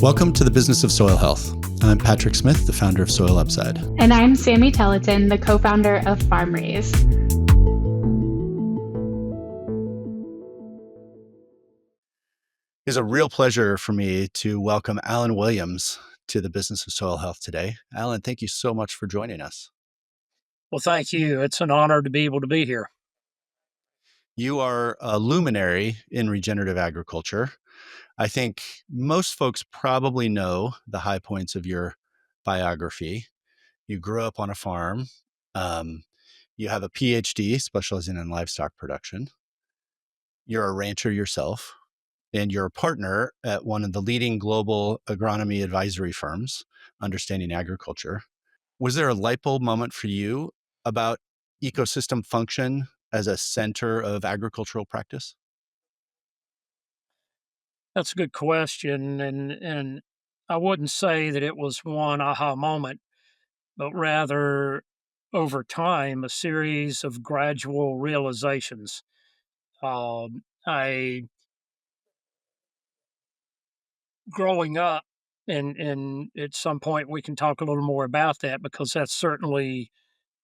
Welcome to the Business of Soil Health. I'm Patrick Smith, the founder of Soil Upside. And I'm Sami, the co-founder of FarmRaise. It's a real pleasure for me to welcome Alan Williams to the Business of Soil Health today. Alan, thank you so much for joining us. Well, thank you. It's an honor to be able to be here. You are a luminary in regenerative agriculture. I think most folks probably know the high points of your biography. You grew up on a farm. You have a PhD specializing in livestock production. You're a rancher yourself, and you're a partner at one of the leading global agronomy advisory firms, Understanding Agriculture. Was there a light bulb moment for you about ecosystem function as a center of agricultural practice? That's a good question. And I wouldn't say that it was one aha moment, but rather over time, a series of gradual realizations. I growing up, and at some point we can talk a little more about that because that's certainly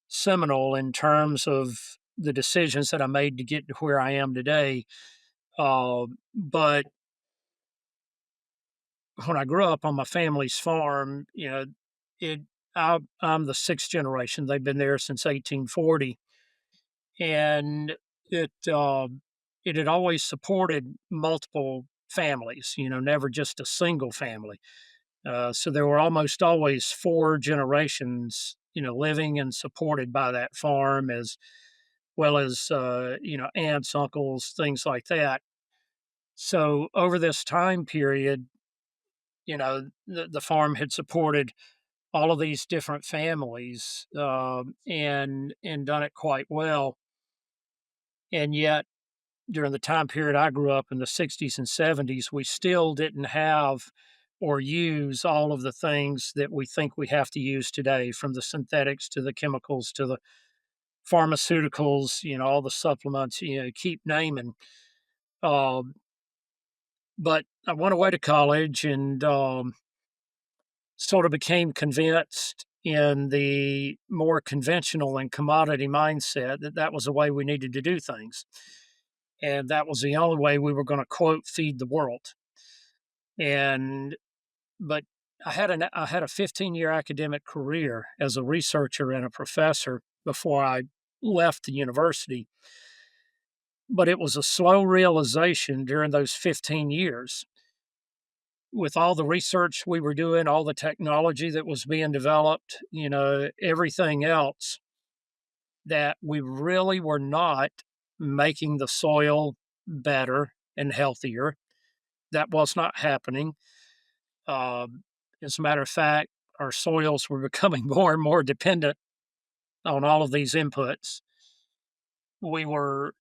seminal in terms of the decisions that I made to get to where I am today. But when I grew up on my family's farm, it I'm the sixth generation. They've been there since 1840, and it it had always supported multiple families. Never just a single family. So there were almost always four generations, living and supported by that farm, as well as aunts, uncles, things like that. So over this time period, the farm had supported all of these different families, and done it quite well. And yet, during the time period I grew up in the 60s and 70s, we still didn't have or use all of the things that we think we have to use today, from the synthetics to the chemicals to the pharmaceuticals, all the supplements, keep naming. Um, but I went away to college and sort of became convinced in the more conventional and commodity mindset that that was the way we needed to do things. And that was the only way we were going to, quote, feed the world. And, but I had a 15-year academic career as a researcher and a professor before I left the university. But it was a slow realization during those 15 years, with all the research we were doing, all the technology that was being developed, everything else, that we really were not making the soil better and healthier. That was not happening. As a matter of fact, our soils were becoming more and more dependent on all of these inputs. We were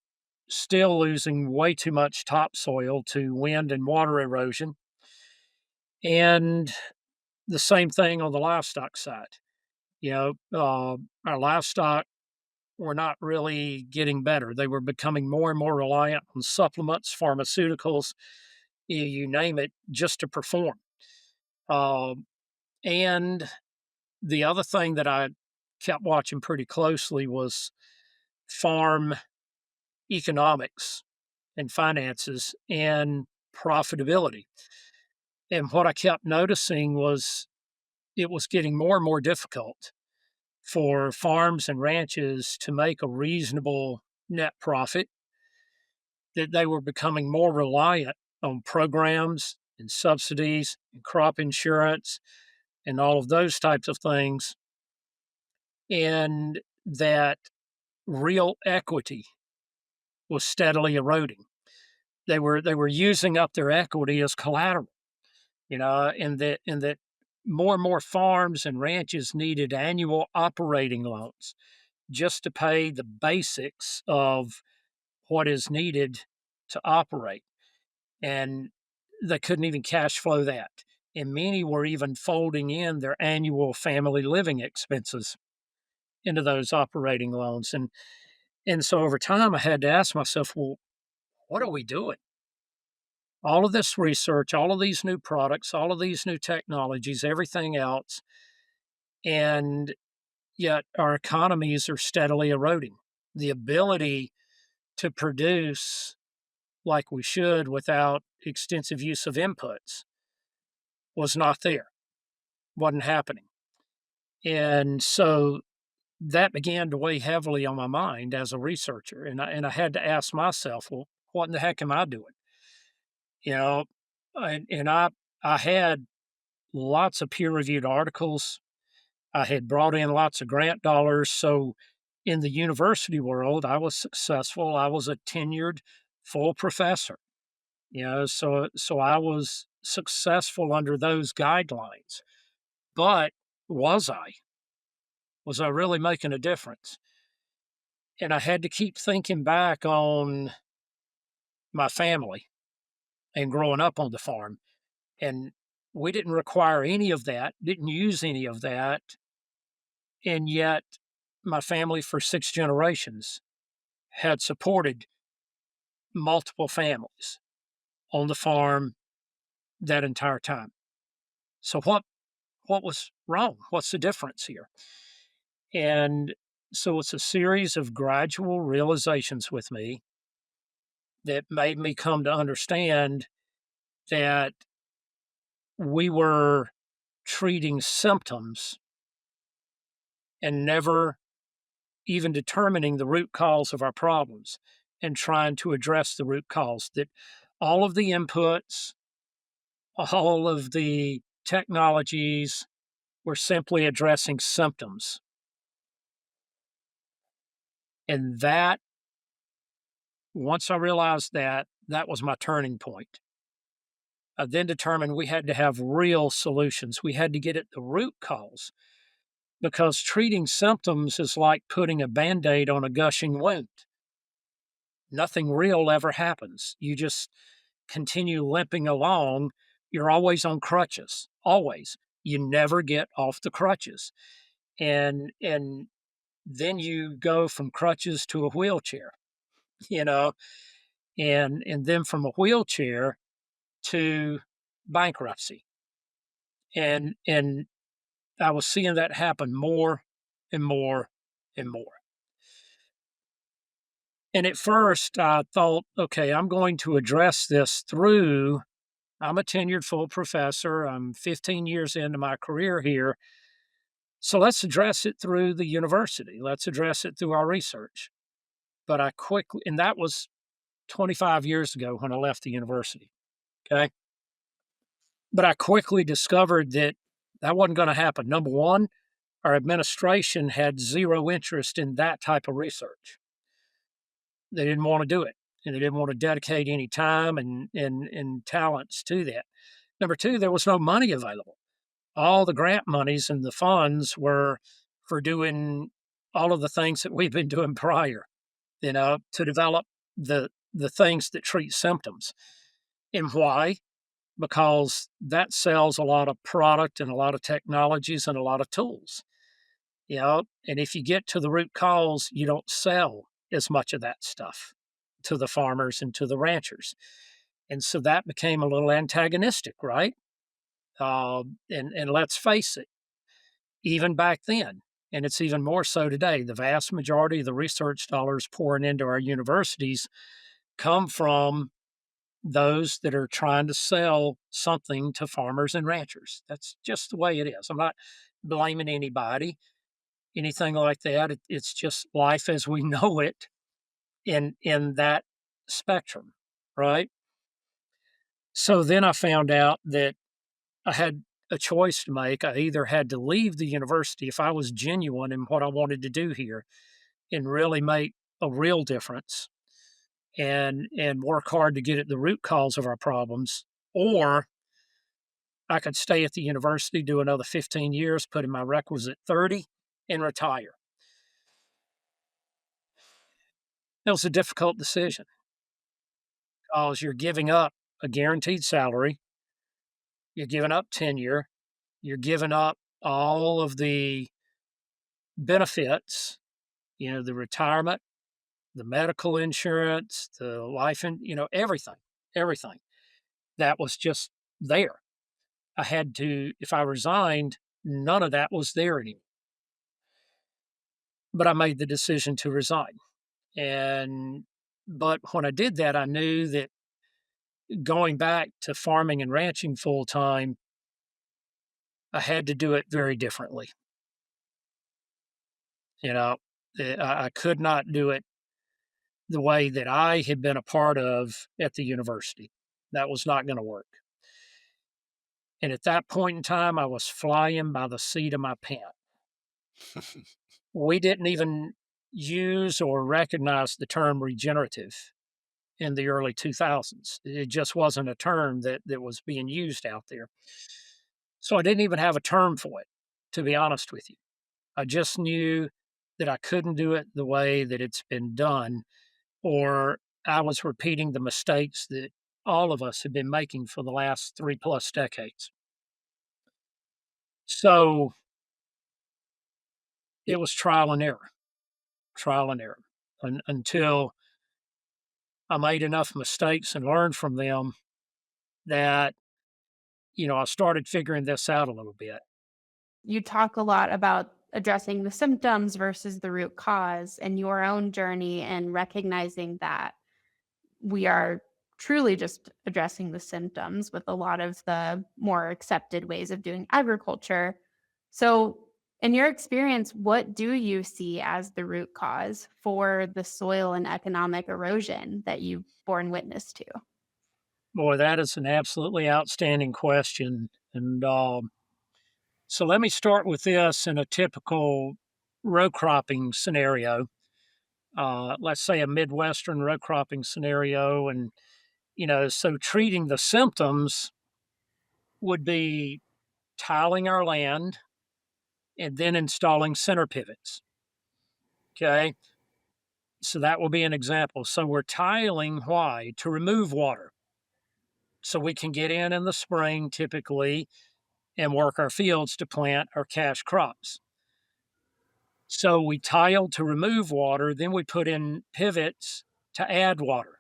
still losing way too much topsoil to wind and water erosion. And the same thing on the livestock side. Our livestock were not really getting better. They were becoming more and more reliant on supplements, pharmaceuticals, you name it, just to perform. And the other thing that I kept watching pretty closely was farm economics and finances and profitability. And what I kept noticing was it was getting more and more difficult for farms and ranches to make a reasonable net profit, that they were becoming more reliant on programs and subsidies and crop insurance and all of those types of things, and that real equity was steadily eroding. They were using up their equity as collateral, and that more and more farms and ranches needed annual operating loans just to pay the basics of what is needed to operate. And they couldn't even cash flow that. And many were even folding in their annual family living expenses into those operating loans. And so over time I had to ask myself, well, what are we doing? all of this research, all of these new products, all of these new technologies, everything else, and yet our economies are steadily eroding. The ability to produce like we should without extensive use of inputs was not there, wasn't happening. And so that began to weigh heavily on my mind as a researcher. And I had to ask myself, well, what in the heck am I doing? You know, I had lots of peer reviewed articles. I had brought in lots of grant dollars. So in the university world, I was successful. I was a tenured full professor. So I was successful under those guidelines. But was I? Was I really making a difference? And I had to keep thinking back on my family and growing up on the farm. And we didn't require any of that, didn't use any of that. And yet, my family for 6 generations had supported multiple families on the farm that entire time. So, what was wrong? What's the difference here? And so, it's a series of gradual realizations with me that made me come to understand that we were treating symptoms and never even determining the root cause of our problems and trying to address the root cause. That all of the inputs, all of the technologies were simply addressing symptoms. And that, once I realized that, that was my turning point. I then determined we had to have real solutions. We had to get at the root cause because treating symptoms is like putting a band aid on a gushing wound. Nothing real ever happens. You just continue limping along. You're always on crutches, always. You never get off the crutches. And then you go from crutches to a wheelchair, you know, and then from a wheelchair to bankruptcy. And I was seeing that happen more and more and more. And at first I thought, okay, I'm going to address this through I'm a tenured full professor. I'm 15 years into my career here. So let's address it through the university. Let's address it through our research. But I quickly, and that was 25 years ago when I left the university. Okay. But I quickly discovered that that wasn't going to happen. Number one, our administration had zero interest in that type of research. They didn't want to do it, and they didn't want to dedicate any time and talents to that. Number two, there was no money available. All the grant monies and the funds were for doing all of the things that we've been doing prior, to develop the things that treat symptoms. And why? Because that sells a lot of product and a lot of technologies and a lot of tools. And if you get to the root cause, you don't sell as much of that stuff to the farmers and to the ranchers. And so that became a little antagonistic, right? And let's face it, even back then, and it's even more so today, the vast majority of the research dollars pouring into our universities come from those that are trying to sell something to farmers and ranchers. That's just the way it is. I'm not blaming anybody, anything like that. It's just life as we know it in that spectrum, right? So then I found out that I had a choice to make. I either had to leave the university if I was genuine in what I wanted to do here and really make a real difference and work hard to get at the root cause of our problems, or I could stay at the university, do another 15 years, put in my requisite 30, and retire. That was a difficult decision because you're giving up a guaranteed salary, you're giving up tenure, you're giving up all of the benefits, the retirement, the medical insurance, the life, and everything, everything. that was just there. I had to, if I resigned, none of that was there anymore. But I made the decision to resign. And, but when I did that, I knew that going back to farming and ranching full time, I had to do it very differently. You know, I could not do it the way that I had been a part of at the university. That was not going to work. And at that point in time, I was flying by the seat of my pants. We didn't even use or recognize the term regenerative in the early 2000s. It just wasn't a term that was being used out there. So I didn't even have a term for it, to be honest with you. I just knew that I couldn't do it the way that it's been done, or I was repeating the mistakes that all of us have been making for the last 3+ decades. So it was trial and error until I made enough mistakes and learned from them that, I started figuring this out a little bit. You talk a lot about addressing the symptoms versus the root cause and your own journey and recognizing that we are truly just addressing the symptoms with a lot of the more accepted ways of doing agriculture. So, in your experience, what do you see as the root cause for the soil and economic erosion that you've borne witness to? Boy, that is an absolutely outstanding question. And so let me start with this in a typical row cropping scenario. Let's say a Midwestern row cropping scenario. And, so treating the symptoms would be tiling our land and then installing center pivots. Okay. So that will be an example. So we're tiling why? To remove water. So we can get in the spring typically and work our fields to plant our cash crops. So we tile to remove water, then we put in pivots to add water.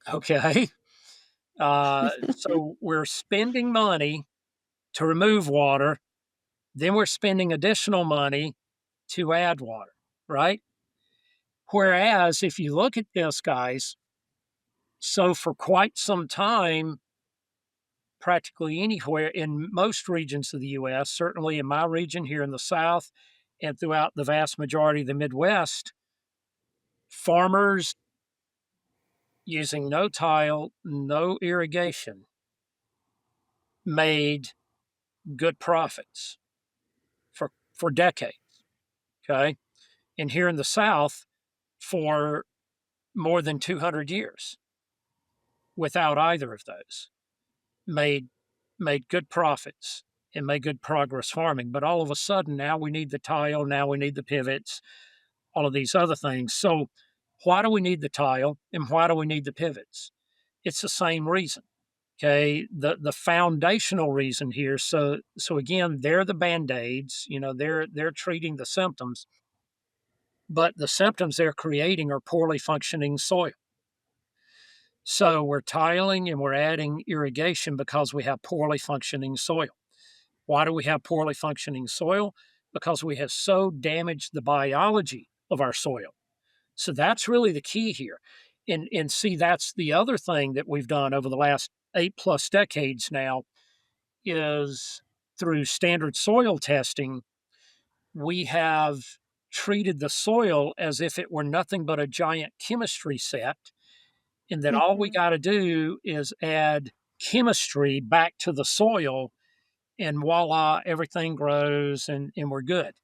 Okay. So we're spending money to remove water, then we're spending additional money to add water, right? Whereas if you look at this, guys, so for quite some time, practically anywhere in most regions of the US, certainly in my region here in the South and throughout the vast majority of the Midwest, farmers using no tile, no irrigation made good profits for decades. Okay. And here in the South for more than 200 years without either of those made made good profits and made good progress farming. But all of a sudden now we need the tile, now we need the pivots, all of these other things. So why do we need the tile and why do we need the pivots? It's the same reason. Okay, the foundational reason here. So again, they're the band-aids, they're treating the symptoms, but the symptoms they're creating are poorly functioning soil. So we're tiling and we're adding irrigation because we have poorly functioning soil. Why do we have poorly functioning soil? Because we have so damaged the biology of our soil. So that's really the key here. And see, that's the other thing that we've done over the last 8+ decades now is through standard soil testing, we have treated the soil as if it were nothing but a giant chemistry set, and that all we Mhm. got to do is add chemistry back to the soil, and voila, everything grows and we're good.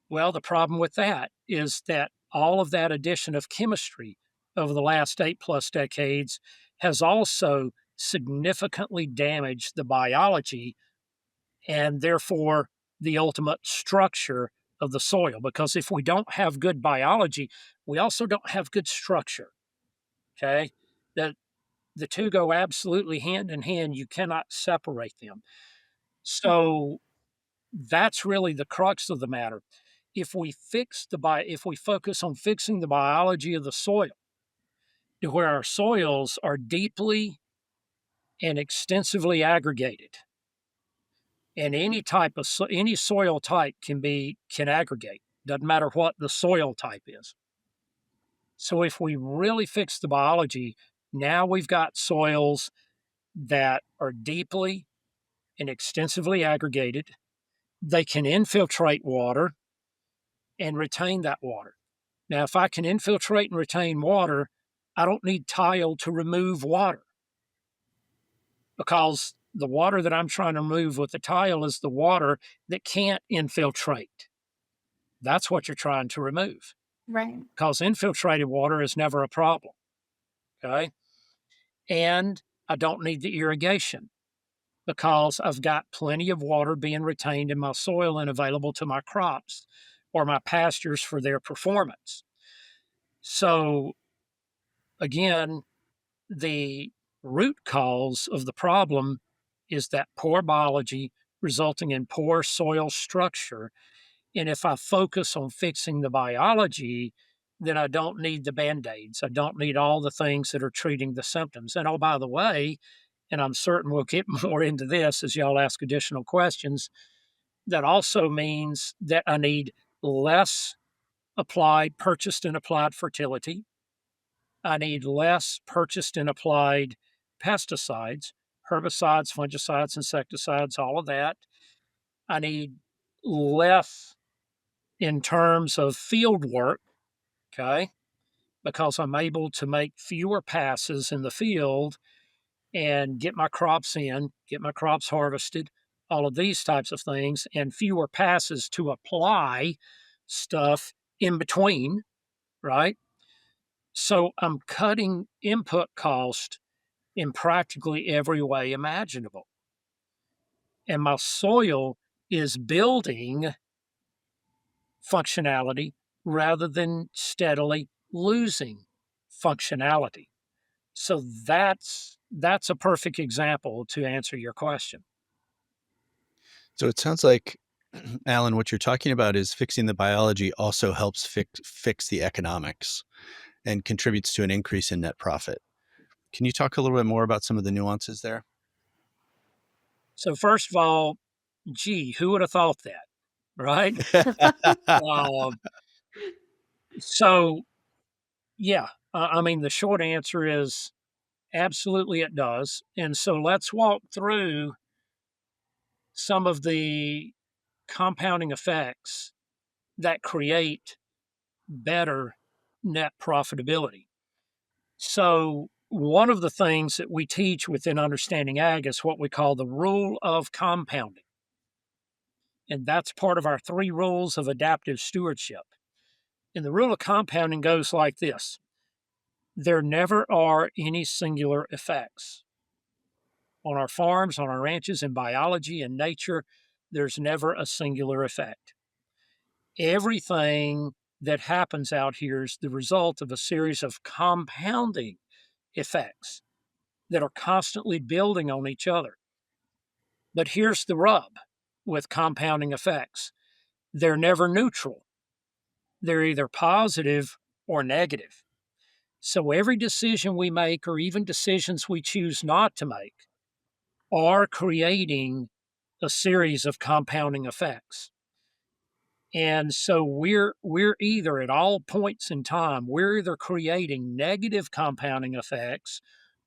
Well, the problem with that is that all of that addition of chemistry over the last 8+ decades has also significantly damaged the biology and therefore the ultimate structure of the soil. Because if we don't have good biology, we also don't have good structure. Okay. The two go absolutely hand in hand. You cannot separate them. So that's really the crux of the matter. If we focus on fixing the biology of the soil, to where our soils are deeply and extensively aggregated. And any soil type can aggregate. Doesn't matter what the soil type is. So if we really fix the biology, now we've got soils that are deeply and extensively aggregated. They can infiltrate water and retain that water. Now, if I can infiltrate and retain water, I don't need tile to remove water, because the water that I'm trying to remove with the tile is the water that can't infiltrate. That's what you're trying to remove, Right. because infiltrated water is never a problem. Okay. And I don't need the irrigation, because I've got plenty of water being retained in my soil and available to my crops or my pastures for their performance. So, again, the root cause of the problem is that poor biology resulting in poor soil structure. And if I focus on fixing the biology, then I don't need the band aids. I don't need all the things that are treating the symptoms. And oh, by the way, and I'm certain we'll get more into this as y'all ask additional questions, that also means that I need less purchased and applied fertility. I need less purchased and applied pesticides, herbicides, fungicides, insecticides, all of that. I need less in terms of field work, okay, because I'm able to make fewer passes in the field and get my crops in, get my crops harvested, all of these types of things, and fewer passes to apply stuff in between, right? So I'm cutting input cost in practically every way imaginable. And my soil is building functionality rather than steadily losing functionality. So that's a perfect example to answer your question. So it sounds like, Alan, what you're talking about is fixing the biology also helps fix the economics and contributes to an increase in net profit. Can you talk a little bit more about some of the nuances there? So first of all, gee, who would have thought that, right? Uh, so yeah, I mean the short answer is absolutely it does. And so let's walk through some of the compounding effects that create better net profitability. So, one of the things that we teach within Understanding Ag is what we call the rule of compounding. And that's part of our three rules of adaptive stewardship. And the rule of compounding goes like this: there never are any singular effects. On our farms, on our ranches, in biology and nature, there's never a singular effect. Everything that happens out here is the result of a series of compounding effects that are constantly building on each other. But here's the rub with compounding effects: they're never neutral, they're either positive or negative. So every decision we make, or even decisions we choose not to make, are creating a series of compounding effects. And so we're either at all points in time, we're either creating negative compounding effects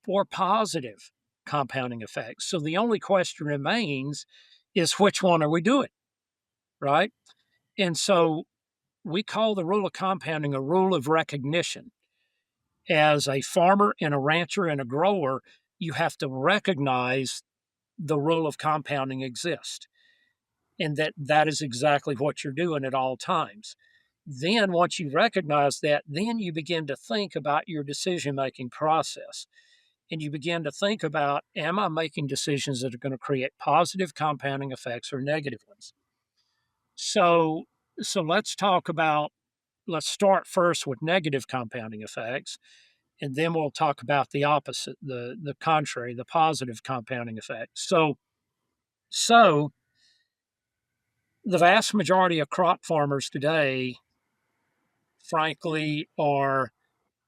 or positive compounding effects. So the only question remains is which one are we doing, right? And so we call the rule of compounding a rule of recognition. As a farmer and a rancher and a grower, you have to recognize the rule of compounding exists, and that is exactly what you're doing at all times. Then once you recognize that, then you begin to think about your decision making process, and you begin to think about, am I making decisions that are going to create positive compounding effects or negative ones? So so let's start first with negative compounding effects, and then we'll talk about the opposite, the contrary, the positive compounding effects. So the vast majority of crop farmers today, frankly, are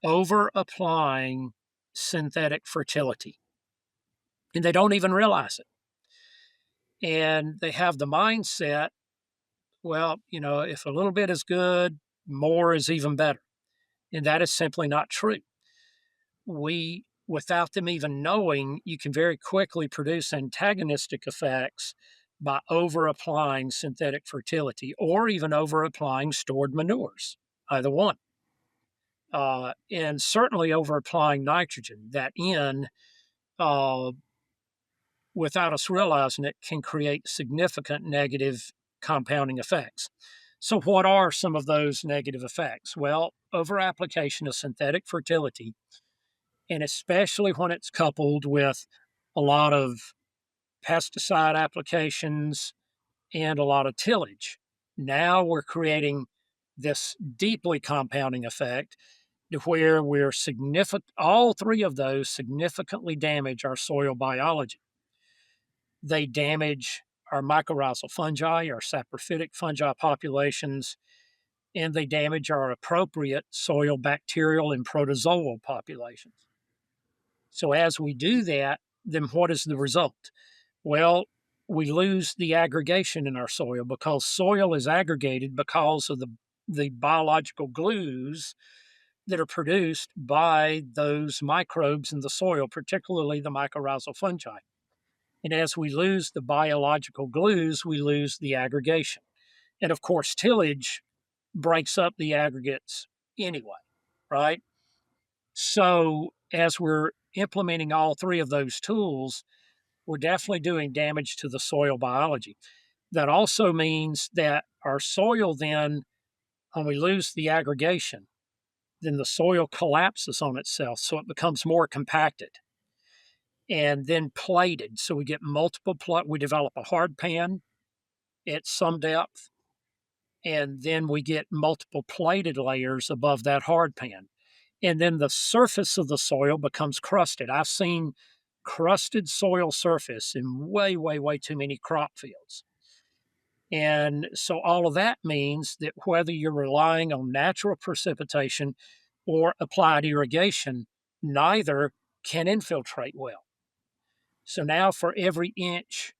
over applying synthetic fertility, and they don't even realize it. And they have the mindset, well, if a little bit is good, more is even better. And that is simply not true. Without them even knowing, you can very quickly produce antagonistic effects by over applying synthetic fertility or even over applying stored manures, either one. And certainly over applying nitrogen, that N, uh, without us realizing it, can create significant negative compounding effects. So, what are some of those negative effects? Well, over application of synthetic fertility, and especially when it's coupled with a lot of pesticide applications and a lot of tillage. Now we're creating this deeply compounding effect to where we're significant, all three of those significantly damage our soil biology. They damage our mycorrhizal fungi, our saprophytic fungi populations, and they damage our appropriate soil bacterial and protozoal populations. So as we do that, then what is the result? Well, we lose the aggregation in our soil because soil is aggregated because of the biological glues that are produced by those microbes in the soil, particularly the mycorrhizal fungi. And as we lose the biological glues, we lose the aggregation. And of course, tillage breaks up the aggregates anyway, right? So as we're implementing all three of those tools, we're definitely doing damage to the soil biology. That also means that our soil then, when we lose the aggregation, then the soil collapses on itself. So it becomes more compacted and then plated. So we get we develop a hard pan at some depth, and then we get multiple plated layers above that hard pan. And then the surface of the soil becomes crusted. I've seen crusted soil surface in way, way, way too many crop fields. And so all of that means that whether you're relying on natural precipitation or applied irrigation, neither can infiltrate well. So now for every inch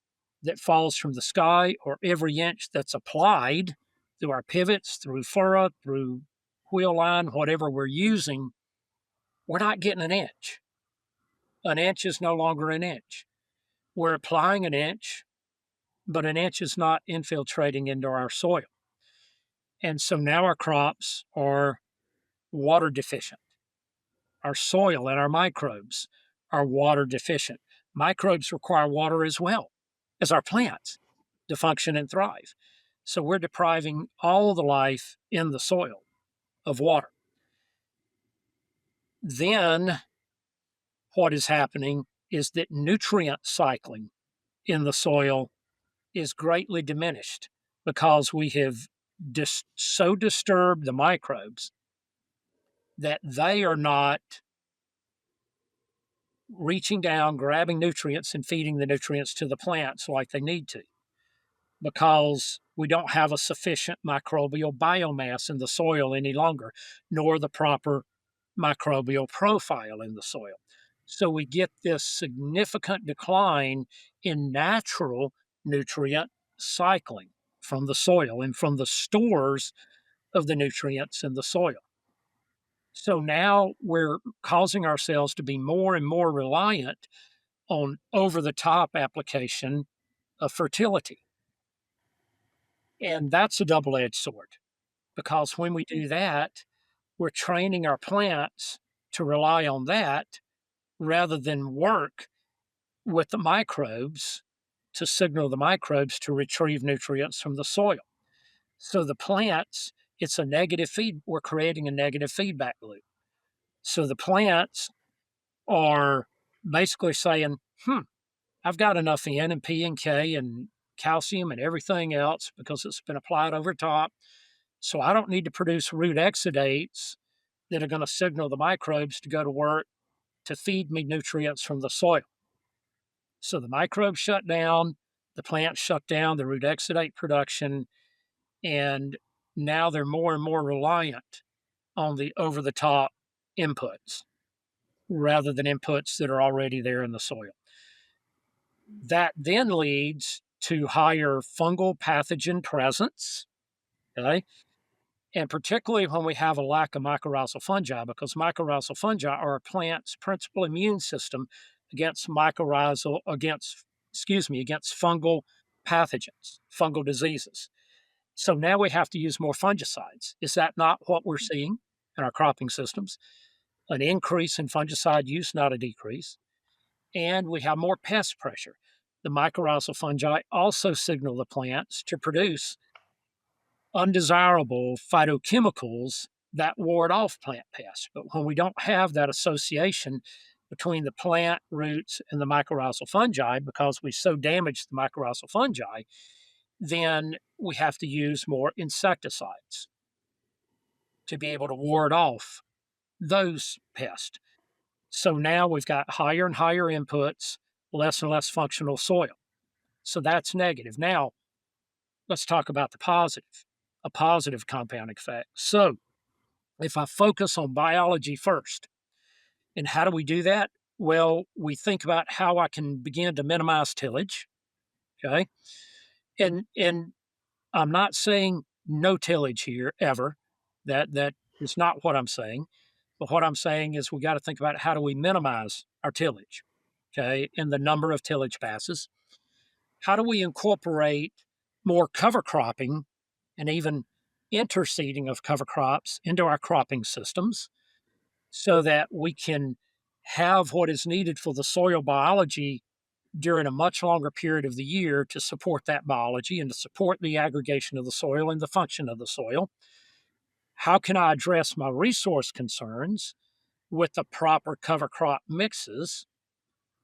that falls from the sky or every inch that's applied through our pivots, through furrow, through wheel line, whatever we're using, we're not getting an inch. An inch is no longer an inch. We're applying an inch, but an inch is not infiltrating into our soil. And so now our crops are water deficient. Our soil and our microbes are water deficient. Microbes require water as well as our plants to function and thrive. So we're depriving all the life in the soil of water. Then what is happening is that nutrient cycling in the soil is greatly diminished because we have so disturbed the microbes that they are not reaching down, grabbing nutrients, and feeding the nutrients to the plants like they need to because we don't have a sufficient microbial biomass in the soil any longer, nor the proper microbial profile in the soil. So we get this significant decline in natural nutrient cycling from the soil and from the stores of the nutrients in the soil. So now we're causing ourselves to be more and more reliant on over the top application of fertility. And that's a double edged sword because when we do that, we're training our plants to rely on that rather than work with the microbes to signal the microbes to retrieve nutrients from the soil. So the plants, it's a negative feed. We're creating a negative feedback loop. So the plants are basically saying, I've got enough N and P and K and calcium and everything else because it's been applied over top. So I don't need to produce root exudates that are going to signal the microbes to go to work to feed me nutrients from the soil. So the microbes shut down, the plants shut down the root exudate production, and now they're more and more reliant on the over the top inputs rather than inputs that are already there in the soil. That then leads to higher fungal pathogen presence, okay? And particularly when we have a lack of mycorrhizal fungi, because mycorrhizal fungi are a plant's principal immune system against against fungal pathogens, fungal diseases. So now we have to use more fungicides. Is that not what we're seeing in our cropping systems? An increase in fungicide use, not a decrease. And we have more pest pressure. The mycorrhizal fungi also signal the plants to produce undesirable phytochemicals that ward off plant pests. But when we don't have that association between the plant roots and the mycorrhizal fungi, because we so damage the mycorrhizal fungi, then we have to use more insecticides to be able to ward off those pests. So now we've got higher and higher inputs, less and less functional soil. So that's negative. Now, let's talk about the positive, a positive compounding effect. So, if I focus on biology first, and how do we do that? Well, we think about how I can begin to minimize tillage. Okay. And I'm not saying no tillage here ever. That is not what I'm saying. But what I'm saying is we got to think about how do we minimize our tillage, okay, and the number of tillage passes. How do we incorporate more cover cropping and even interseeding of cover crops into our cropping systems so that we can have what is needed for the soil biology during a much longer period of the year to support that biology and to support the aggregation of the soil and the function of the soil? How can I address my resource concerns with the proper cover crop mixes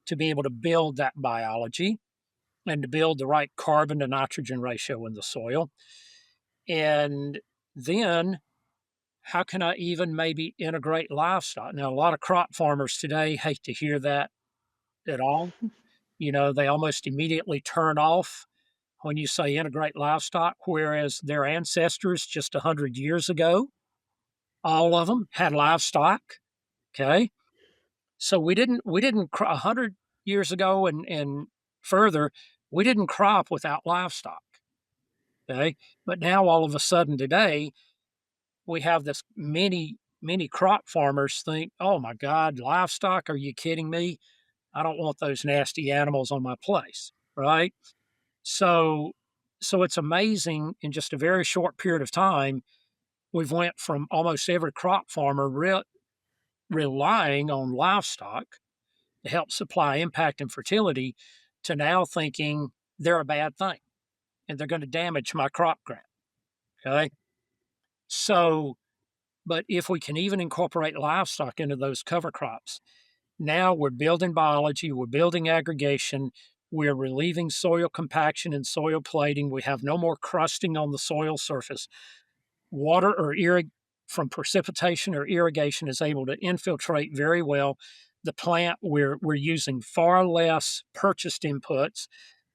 to be able to build that biology and to build the right carbon to nitrogen ratio in the soil? And then how can I even maybe integrate livestock? Now, a lot of crop farmers today hate to hear that at all. You know, they almost immediately turn off when you say integrate livestock, whereas their ancestors just 100 years ago, all of them had livestock. Okay. So we didn't 100 years ago and further, we didn't crop without livestock. Okay. But now all of a sudden today, we have this many crop farmers think, oh my God, livestock, are you kidding me? I don't want those nasty animals on my place. Right. So so it's amazing in just a very short period of time, we've went from almost every crop farmer relying on livestock to help supply impact and fertility to now thinking they're a bad thing and they're going to damage my crop ground. Okay. So, but if we can even incorporate livestock into those cover crops, now we're building biology, we're building aggregation, we're relieving soil compaction and soil plating. We have no more crusting on the soil surface. Water or from precipitation or irrigation is able to infiltrate very well. The plant, we're using far less purchased inputs.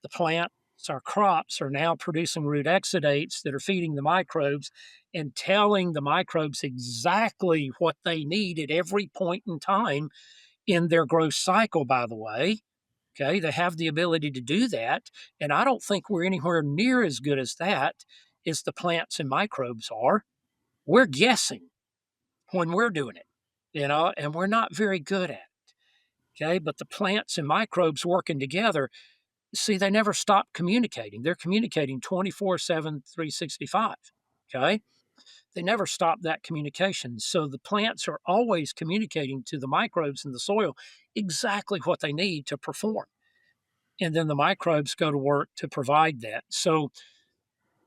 The plants, our crops, are now producing root exudates that are feeding the microbes and telling the microbes exactly what they need at every point in time in their growth cycle, by the way. Okay, they have the ability to do that. And I don't think we're anywhere near as good as that as the plants and microbes are. We're guessing when we're doing it, and we're not very good at it. Okay, but the plants and microbes working together, see, they never stop communicating. They're communicating 24/7, 365. Okay, they never stop that communication. So the plants are always communicating to the microbes in the soil exactly what they need to perform. And then the microbes go to work to provide that. So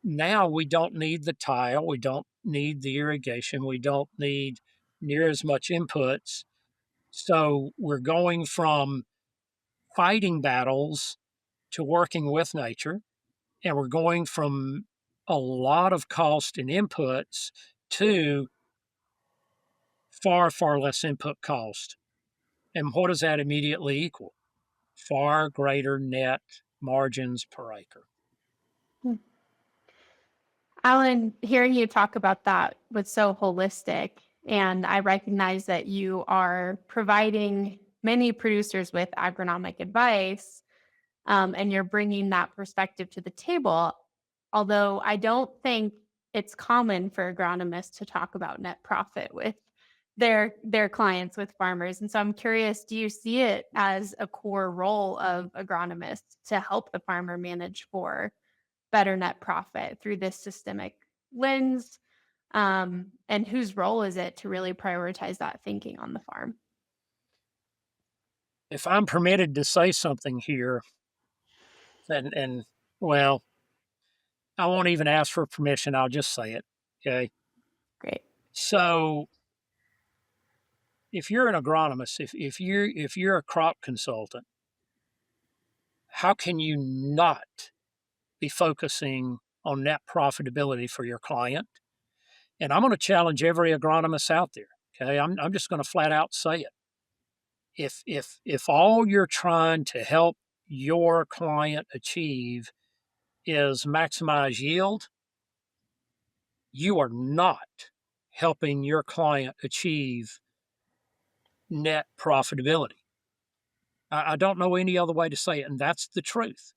now we don't need the tile, we don't need the irrigation, we don't need near as much inputs. So we're going from fighting battles to working with nature, and we're going from a lot of cost and inputs to far, far less input cost. And what does that immediately equal? Far greater net margins per acre. Alan, hearing you talk about that was so holistic. And I recognize that you are providing many producers with agronomic advice, and you're bringing that perspective to the table. Although I don't think it's common for agronomists to talk about net profit with their clients, with farmers. And so I'm curious, do you see it as a core role of agronomists to help the farmer manage for better net profit through this systemic lens? And whose role is it to really prioritize that thinking on the farm? If I'm permitted to say something here, and well, I won't even ask for permission. I'll just say it. Okay. Great. So if you're an agronomist, if you're a crop consultant, how can you not be focusing on net profitability for your client? And I'm going to challenge every agronomist out there. Okay. I'm just going to flat out say it. If all you're trying to help your client achieve is maximize yield, you are not helping your client achieve net profitability. I don't know any other way to say it, and that's the truth.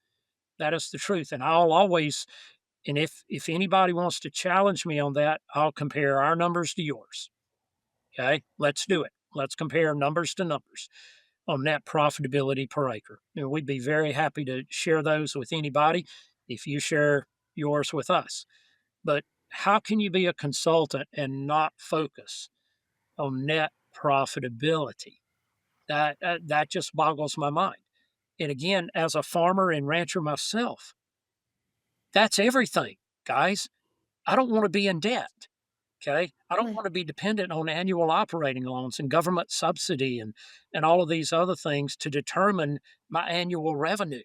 That is the truth. And I'll always, and if anybody wants to challenge me on that, I'll compare our numbers to yours. Okay, let's do it. Let's compare numbers to numbers on net profitability per acre. And we'd be very happy to share those with anybody if you share yours with us. But how can you be a consultant and not focus on net profitability? That just boggles my mind. And again, as a farmer and rancher myself, that's everything, guys. I don't want to be in debt. Okay. I don't Really? want to be dependent on annual operating loans and government subsidy and all of these other things to determine my annual revenue.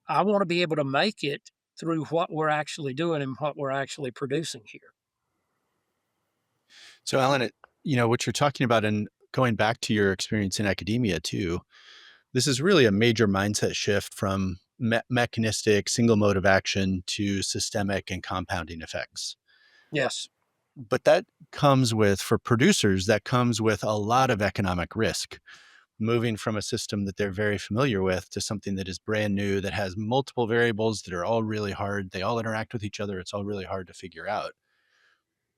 I want to be able to make it through what we're actually doing and what we're actually producing here. So, Alan, what you're talking about, and going back to your experience in academia too, this is really a major mindset shift from mechanistic single mode of action to systemic and compounding effects. Yes. But that comes with, for producers, that comes with a lot of economic risk. Moving from a system that they're very familiar with to something that is brand new, that has multiple variables that are all really hard. They all interact with each other. It's all really hard to figure out.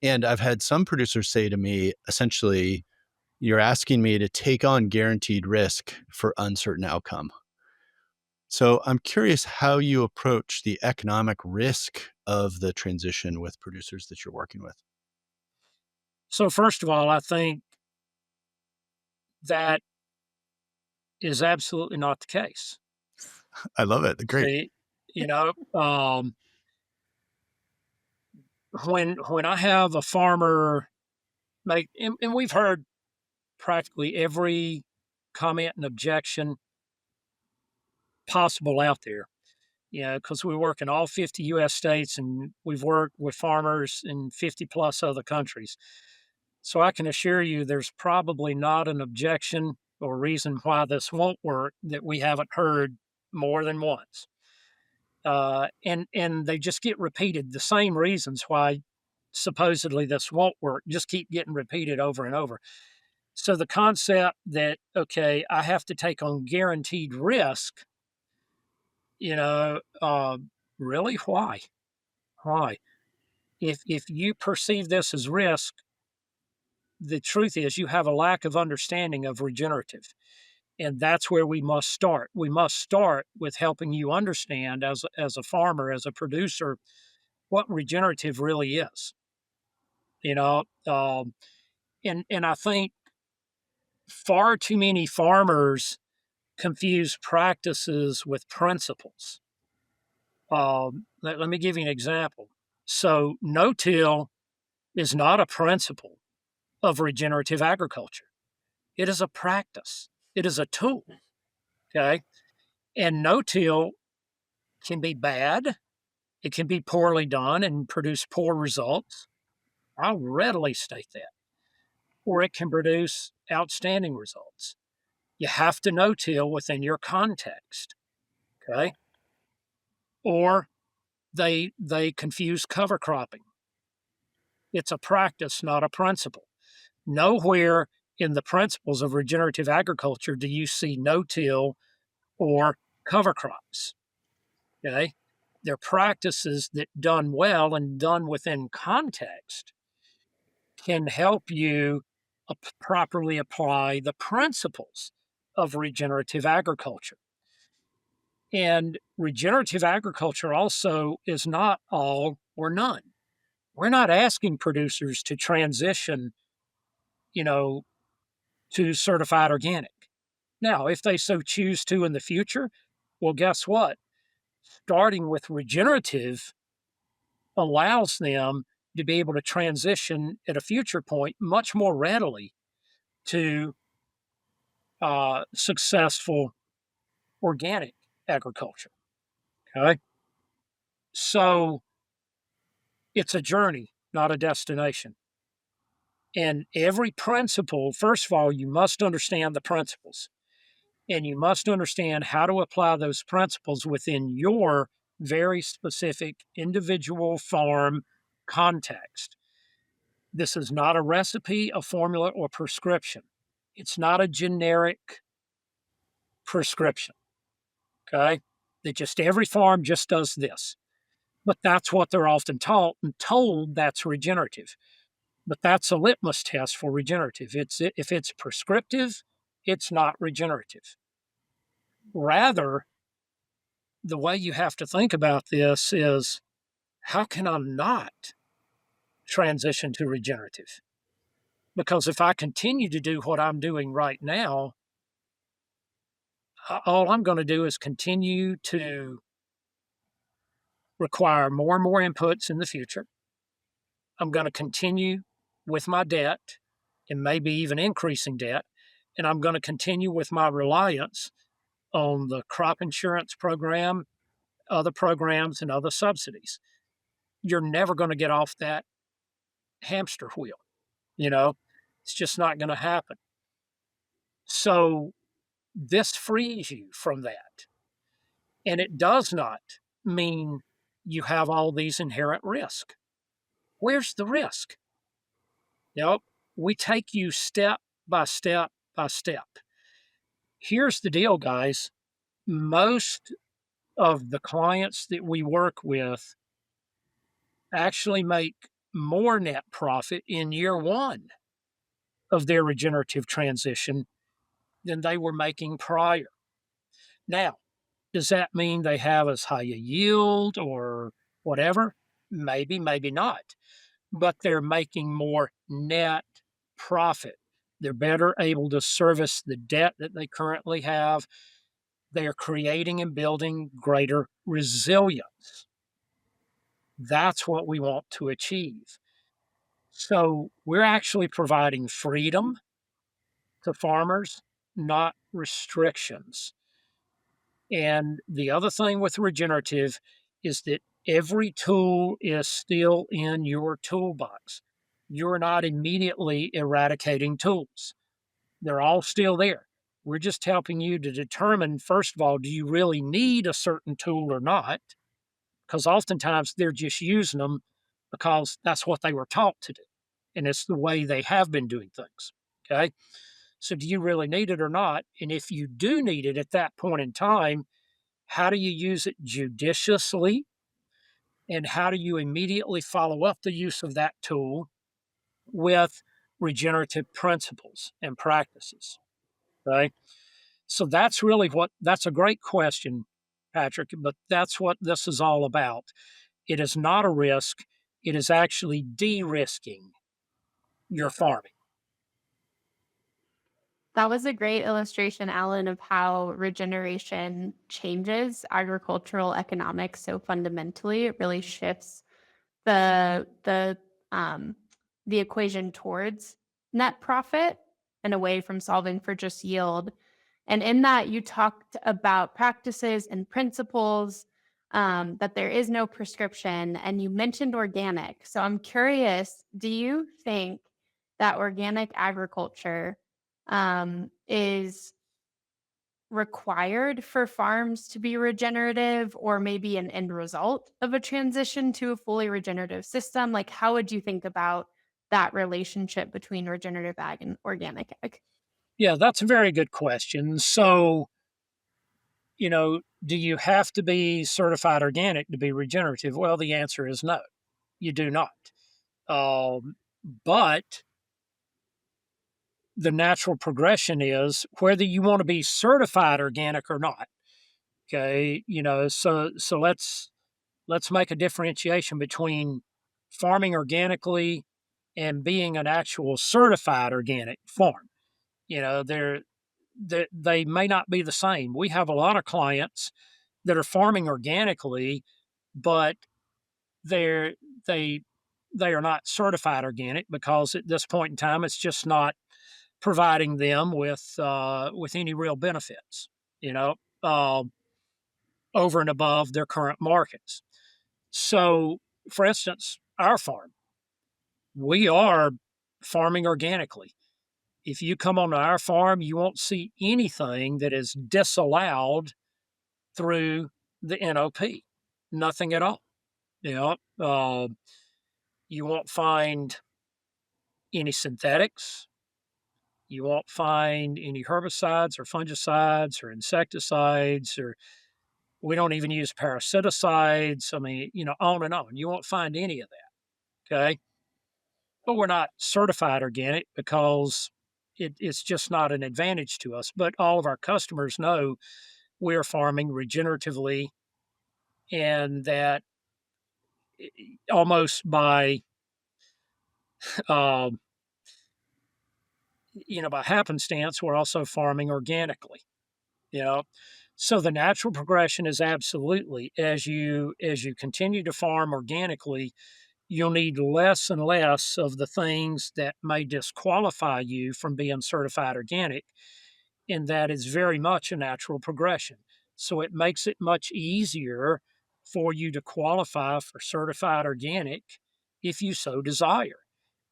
And I've had some producers say to me, essentially, you're asking me to take on guaranteed risk for uncertain outcome. So I'm curious how you approach the economic risk of the transition with producers that you're working with. So, first of all, I think that is absolutely not the case. I love it. Great. See, you know, when I have a farmer make, and we've heard practically every comment and objection possible out there. Because we work in all 50 US states and we've worked with farmers in 50 plus other countries. So I can assure you there's probably not an objection or reason why this won't work that we haven't heard more than once. And they just get repeated. The same reasons why supposedly this won't work just keep getting repeated over and over. So the concept that, okay, I have to take on guaranteed risk, you know, really, why? Why? If you perceive this as risk, the truth is you have a lack of understanding of regenerative. And that's where we must start. We must start with helping you understand as a farmer, as a producer, what regenerative really is. You know, and I think far too many farmers confuse practices with principles. Let me give you an example. So, no-till is not a principle of regenerative agriculture. It is a practice. It is a tool. Okay, and no-till can be bad. It can be poorly done and produce poor results. I'll readily state that. Or it can produce outstanding results. You have to no-till within your context. Okay, or they confuse cover cropping. It's a practice, not a principle. Nowhere in the principles of regenerative agriculture do you see no-till or cover crops. Okay. They're practices that done well and done within context can help you properly apply the principles of regenerative agriculture. And regenerative agriculture also is not all or none. We're not asking producers to transition, you know, to certified organic. Now, if they so choose to in the future, well, guess what? Starting with regenerative allows them to be able to transition at a future point much more readily to successful organic agriculture. Okay. So it's a journey, not a destination. And every principle, first of all, you must understand the principles and you must understand how to apply those principles within your very specific individual farm context. This is not a recipe, a formula, or prescription. It's not a generic prescription, okay? That just every farm just does this. But that's what they're often taught and told that's regenerative. But that's a litmus test for regenerative. If it's prescriptive, it's not regenerative. Rather, the way you have to think about this is how can I not transition to regenerative? Because if I continue to do what I'm doing right now, all I'm going to do is continue to require more and more inputs in the future. I'm going to continue with my debt and maybe even increasing debt. And I'm going to continue with my reliance on the crop insurance program, other programs, and other subsidies. You're never going to get off that hamster wheel. You know, it's just not going to happen. So this frees you from that. And it does not mean you have all these inherent risk. Where's the risk? Nope. We take you step by step by step. Here's the deal, guys. Most of the clients that we work with actually make more net profit in year one of their regenerative transition than they were making prior. Now, does that mean they have as high a yield or whatever? Maybe, maybe not. But they're making more net profit. They're better able to service the debt that they currently have. They are creating and building greater resilience. That's what we want to achieve. So we're actually providing freedom to farmers, not restrictions. And the other thing with regenerative is that every tool is still in your toolbox. You're not immediately eradicating tools, they're all still there. We're just helping you to determine, first of all, do you really need a certain tool or not? Because oftentimes they're just using them because that's what they were taught to do. And it's the way they have been doing things. Okay. So do you really need it or not? And if you do need it at that point in time, how do you use it judiciously? And how do you immediately follow up the use of that tool with regenerative principles and practices? Right. So that's really that's a great question, Patrick, but that's what this is all about. It is not a risk, it is actually de risking your farming. That was a great illustration, Alan, of how regeneration changes agricultural economics so fundamentally. It really shifts the um, the equation towards net profit and away from solving for just yield. And in that, you talked about practices and principles, that there is no prescription, and you mentioned organic. So I'm curious, do you think that organic agriculture is required for farms to be regenerative, or maybe an end result of a transition to a fully regenerative system? Like, how would you think about that relationship between regenerative ag and organic ag? Yeah, that's a very good question. So, do you have to be certified organic to be regenerative? Well, the answer is no, you do not. But the natural progression is whether you want to be certified organic or not. Okay, so let's make a differentiation between farming organically and being an actual certified organic farm. They may not be the same. We have a lot of clients that are farming organically, but they're they they are not certified organic because at this point in time, it's just not providing them with any real benefits. You know, uh, over and above their current markets. So, for instance, our farm, we are farming organically. If you come onto our farm, you won't see anything that is disallowed through the NOP. Nothing at all. You know, uh, you won't find any synthetics. You won't find any herbicides or fungicides or insecticides, or we don't even use parasiticides. I mean, on and on. You won't find any of that. Okay. But we're not certified organic because it's just not an advantage to us. But all of our customers know we're farming regeneratively, and that almost uh, by happenstance, we're also farming organically. You know, so the natural progression is absolutely as you continue to farm organically, you'll need less and less of the things that may disqualify you from being certified organic, and that is very much a natural progression. So it makes it much easier for you to qualify for certified organic if you so desire.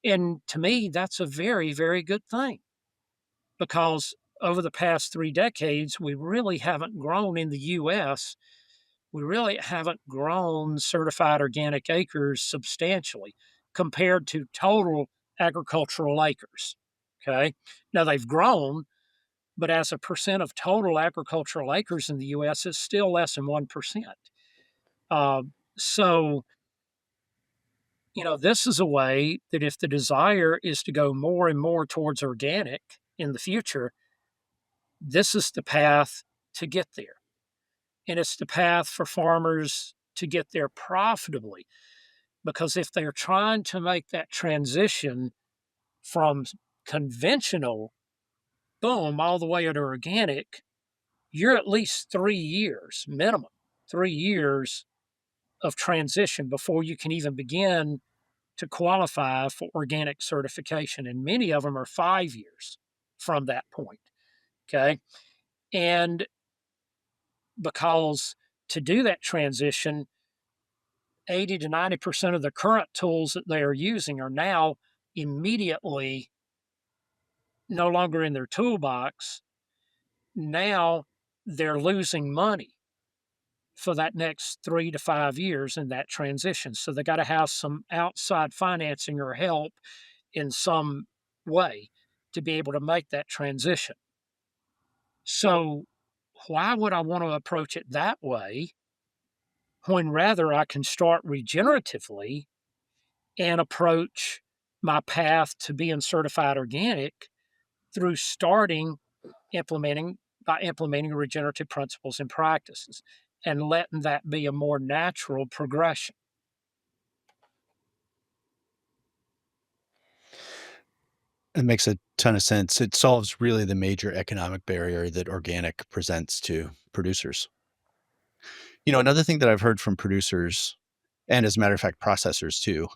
And to me, that's a very, very good thing because over the past 3 decades, we really haven't grown in the US. We really haven't grown certified organic acres substantially compared to total agricultural acres. Okay. Now they've grown, but as a percent of total agricultural acres in the US, it's still less than 1%. So, this is a way that if the desire is to go more and more towards organic in the future, this is the path to get there. And it's the path for farmers to get there profitably. Because if they're trying to make that transition from conventional, boom, all the way to organic, you're at least 3 years minimum, 3 years of transition before you can even begin to qualify for organic certification. And many of them are 5 years from that point. Okay. And because to do that transition, 80 to 90% of the current tools that they are using are now immediately no longer in their toolbox. Now they're losing money for that next 3 to 5 years in that transition. So they got to have some outside financing or help in some way to be able to make that transition. So, why would I want to approach it that way when rather I can start regeneratively and approach my path to being certified organic through starting implementing by implementing regenerative principles and practices and letting that be a more natural progression. It makes a ton of sense. It solves really the major economic barrier that organic presents to producers. Another thing that I've heard from producers, and as a matter of fact, processors too,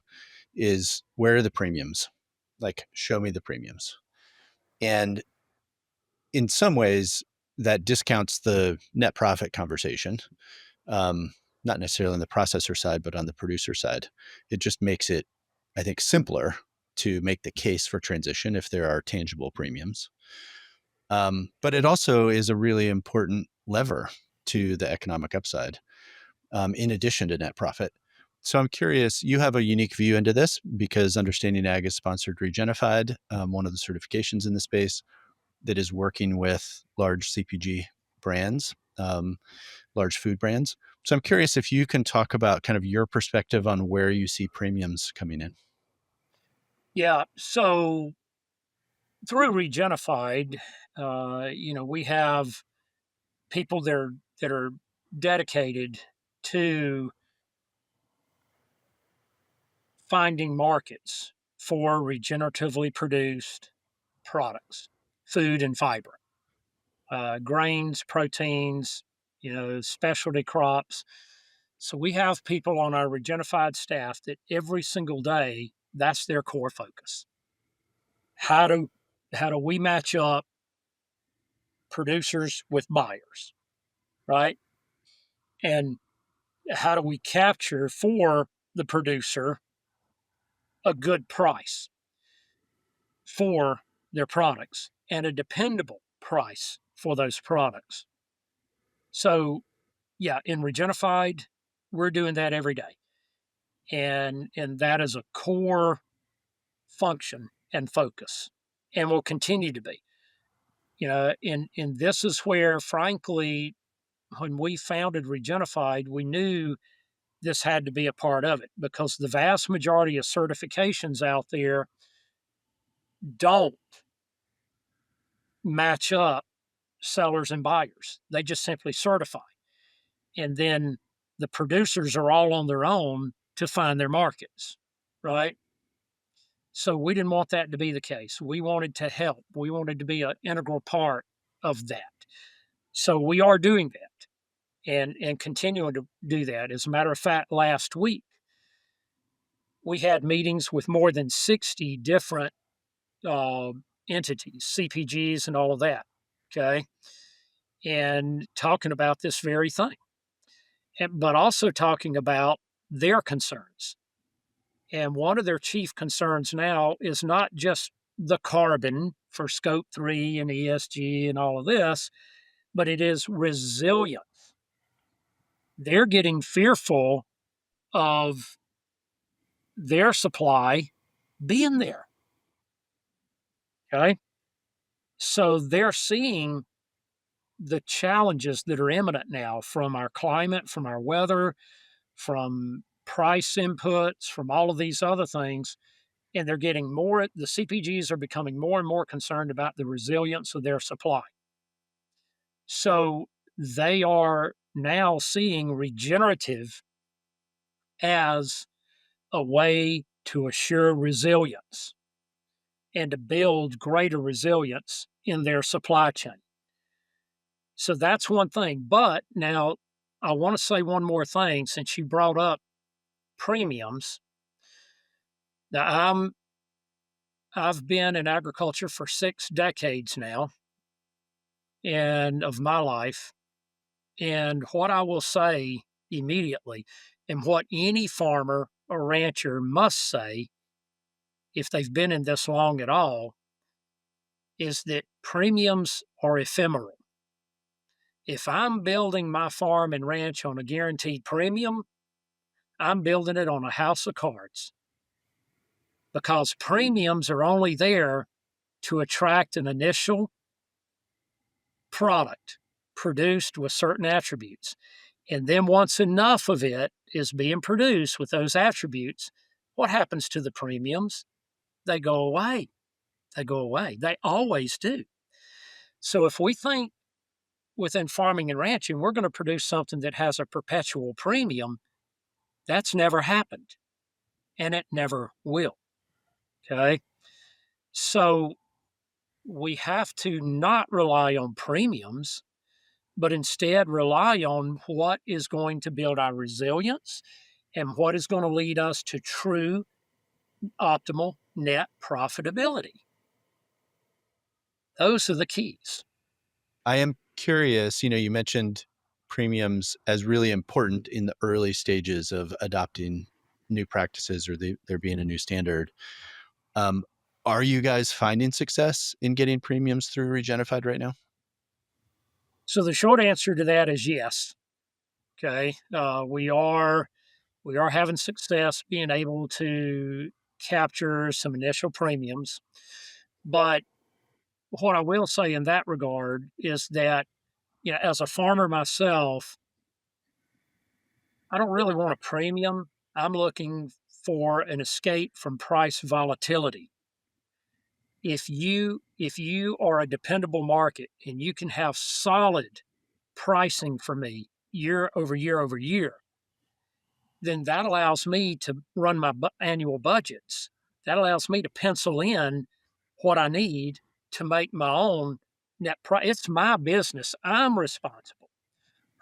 is where are the premiums? Like, show me the premiums. And in some ways, that discounts the net profit conversation. Um, Not necessarily on the processor side, but on the producer side. It just makes it, I think, simpler to make the case for transition if there are tangible premiums. But it also is a really important lever to the economic upside, in addition to net profit. So I'm curious, you have a unique view into this because Understanding Ag is sponsored Regenerative, one of the certifications in the space that is working with large CPG brands, large food brands. So I'm curious if you can talk about kind of your perspective on where you see premiums coming in. Yeah. So through Regenified, we have people that are dedicated to finding markets for regeneratively produced products, food and fiber, grains, proteins, specialty crops. So we have people on our Regenified staff that every single day, that's their core focus. How do how do we match up producers with buyers, right? And how do we capture for the producer a good price for their products and a dependable price for those products? So, yeah, in Regenified, we're doing that every day. And that is a core function and focus and will continue to be. And this is where, frankly, when we founded Regenified, we knew this had to be a part of it because the vast majority of certifications out there don't match up sellers and buyers. They just simply certify. And then the producers are all on their own to find their markets, right? So we didn't want that to be the case. We wanted to help. We wanted to be an integral part of that. So we are doing that and continuing to do that. As a matter of fact, last week we had meetings with more than 60 different uh, entities, CPGs, and all of that. Okay. And talking about this very thing, but also talking about their concerns. And one of their chief concerns now is not just the carbon for scope 3 and ESG and all of this, but it is resilience. They're getting fearful of their supply being there. Okay. So they're seeing the challenges that are imminent now from our climate, from our weather, from price inputs, from all of these other things. And they're getting more, the CPGs are becoming more and more concerned about the resilience of their supply. So they are now seeing regenerative as a way to assure resilience and to build greater resilience in their supply chain. So that's one thing. But now I want to say one more thing since you brought up premiums. Now I've been in agriculture for 6 decades now and of my life. And what I will say immediately, and what any farmer or rancher must say if they've been in this long at all, is that premiums are ephemeral. If I'm building my farm and ranch on a guaranteed premium, I'm building it on a house of cards because premiums are only there to attract an initial product produced with certain attributes. And then once enough of it is being produced with those attributes, what happens to the premiums? They go away. They go away. They always do. So if we think within farming and ranching, we're going to produce something that has a perpetual premium, that's never happened and it never will. Okay. So we have to not rely on premiums, but instead rely on what is going to build our resilience and what is going to lead us to true optimal net profitability. Those are the keys. I am curious, you mentioned premiums as really important in the early stages of adopting new practices or there being a new standard. Um, are you guys finding success in getting premiums through Regenerative right now? So the short answer to that is yes. Okay. We are, We are having success being able to capture some initial premiums. But what I will say in that regard is that, as a farmer myself, I don't really want a premium. I'm looking for an escape from price volatility. If you are a dependable market and you can have solid pricing for me year over year over year, then that allows me to run my annual budgets. That allows me to pencil in what I need to make my own net profit. It's my business. I'm responsible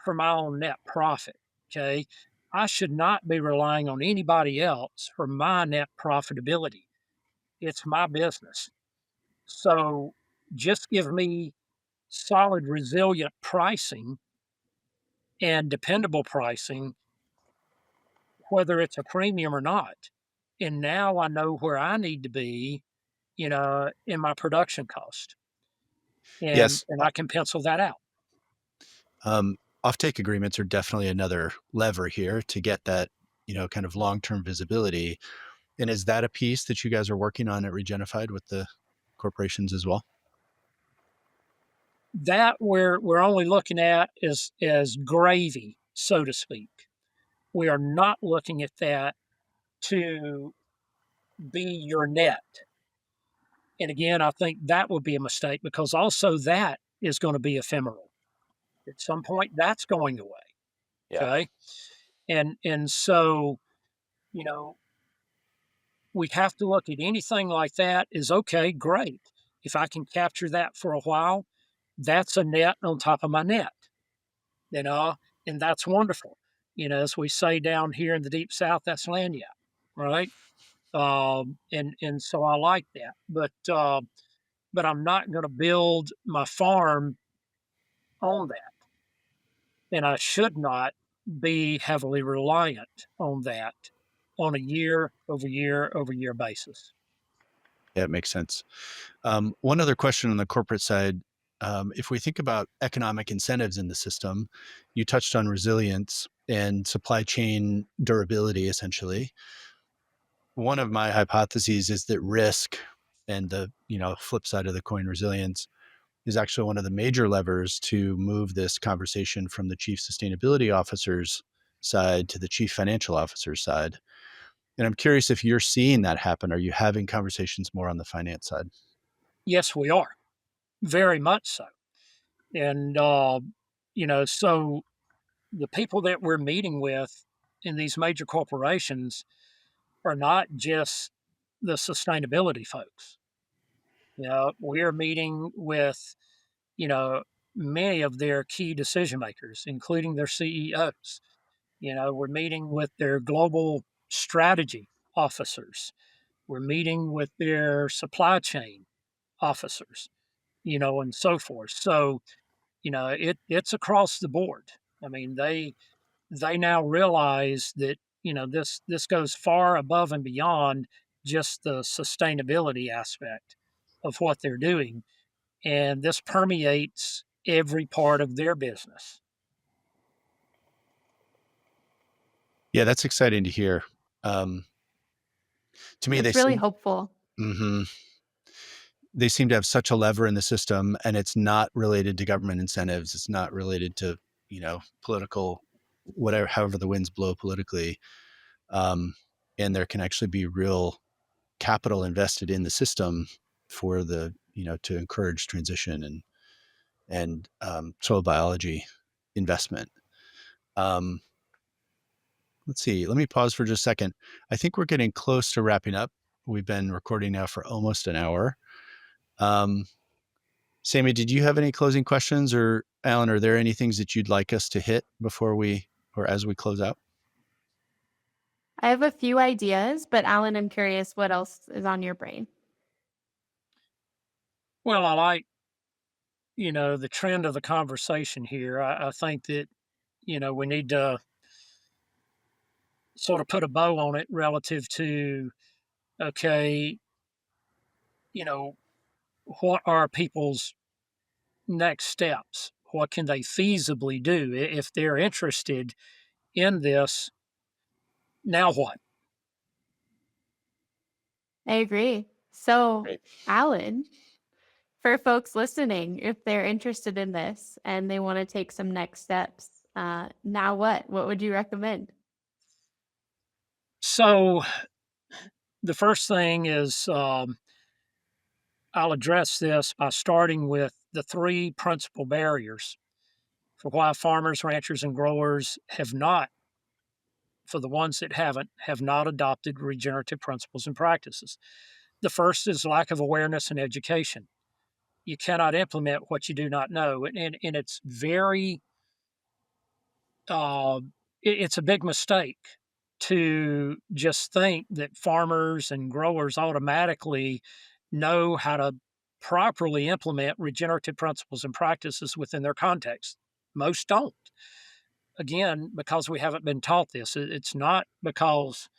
for my own net profit. Okay. I should not be relying on anybody else for my net profitability. It's my business. So just give me solid, resilient pricing and dependable pricing, whether it's a premium or not. And now I know where I need to be, in my production cost, and Yes, and I can pencil that out. offtake agreements are definitely another lever here to get that, kind of long-term visibility. And is that a piece that you guys are working on at Regenified with the corporations as well? That we're only looking at as gravy, so to speak. We are not looking at that to be your net. And again, I think that would be a mistake because also that is going to be ephemeral. At some point, that's going away. Yeah. Okay. And so, you know, we have to look at anything like that is okay, great. If I can capture that for a while, that's a net on top of my net, you know, and that's wonderful. As we say down here in the deep south, that's lagniappe, right? And so I like that. But I'm not going to build my farm on that. And I should not be heavily reliant on that on a year over year over year basis. Yeah, it makes sense. One other question on the corporate side. If we think about economic incentives in the system, you touched on resilience and supply chain durability, essentially. One of my hypotheses is that risk and the flip side of the coin, resilience, is actually one of the major levers to move this conversation from the chief sustainability officer's side to the chief financial officer's side. And I'm curious if you're seeing that happen. Are you having conversations more on the finance side? Yes, we are very much so. And, so the people that we're meeting with in these major corporations are not just the sustainability folks. We're meeting with, you know, many of their key decision makers, including their CEOs. We're meeting with their global strategy officers. We're meeting with their supply chain officers, and so forth. So, it's across the board. I mean, they now realize that, this goes far above and beyond just the sustainability aspect of what they're doing, and this permeates every part of their business. Yeah, that's exciting to hear. Um, to me, they That's really seem hopeful. mhm. They seem to have such a lever in the system, and it's not related to government incentives. It's not related to political, whatever, however the winds blow politically. Um, and there can actually be real capital invested in the system for the to encourage transition and soil biology investment. Um, let's see. Let me pause for just a second. I think we're getting close to wrapping up. We've been recording now for almost an hour. Um, Sami, did you have any closing questions, or Alan, are there any things that you'd like us to hit before we or as we close out? I have a few ideas, but Alan, I'm curious what else is on your brain. Well, I like, the trend of the conversation here. I think that, we need to sort of put a bow on it relative to, okay, you know, what are people's next steps? What can they feasibly do if they're interested in this? Now what? I agree. So, Right. Alan, for folks listening, if they're interested in this and they want to take some next steps, now what? What would you recommend? So the first thing is I'll address this by starting with the three principal barriers for why farmers, ranchers, and growers have not, for the ones that haven't, have not adopted regenerative principles and practices. The first is lack of awareness and education. You cannot implement what you do not know. And it's very, uh, it's a big mistake to just think that farmers and growers automatically know how to properly implement regenerative principles and practices within their context. Most don't. Again, because we haven't been taught this. It's not because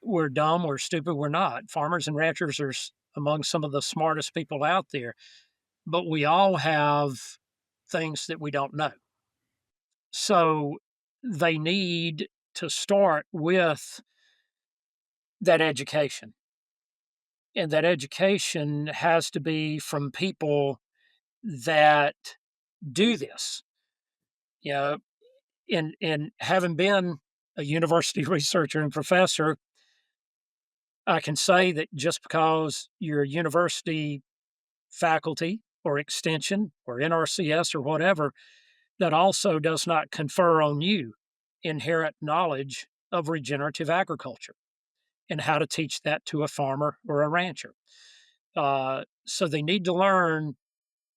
we're dumb, we're stupid, we're not. Farmers and ranchers are among some of the smartest people out there, but we all have things that we don't know. So they need to start with that education. And that education has to be from people that do this. You know, in having been a university researcher and professor, I can say that just because you're a university faculty or extension or NRCS or whatever, that also does not confer on you inherent knowledge of regenerative agriculture and how to teach that to a farmer or a rancher. So they need to learn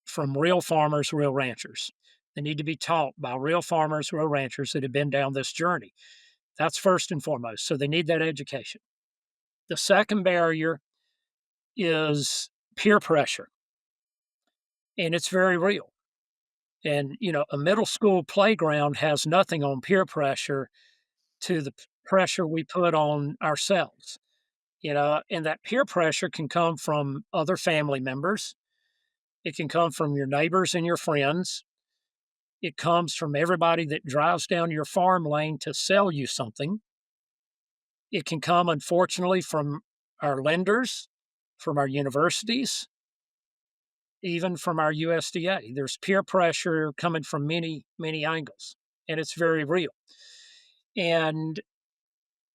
from real farmers, real ranchers. They need to be taught by real farmers, real ranchers that have been down this journey. That's first and foremost. So they need that education. The second barrier is peer pressure, and it's very real. And, you know, a middle school playground has nothing on peer pressure to the pressure we put on ourselves, you know, and that peer pressure can come from other family members. It can come from your neighbors and your friends. It comes from everybody that drives down your farm lane to sell you something. It can come, unfortunately, from our lenders, from our universities, even from our USDA. There's peer pressure coming from many, many angles, and it's very real. And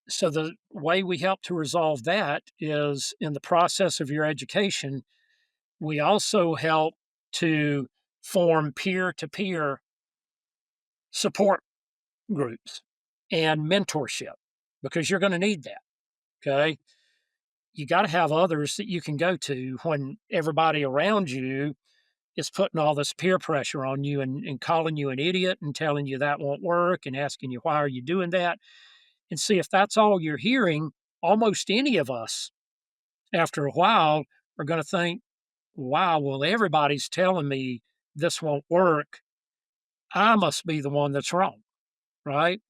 so the way we help to resolve that is in the process of your education, we also help to form peer to peer support groups and mentorship because you're going to need that. Okay. You got to have others that you can go to when everybody around you is putting all this peer pressure on you and calling you an idiot and telling you that won't work and asking you, why are you doing that? And see, if that's all you're hearing, almost any of us after a while are going to think, wow, well, everybody's telling me this won't work. I must be the one that's wrong, right?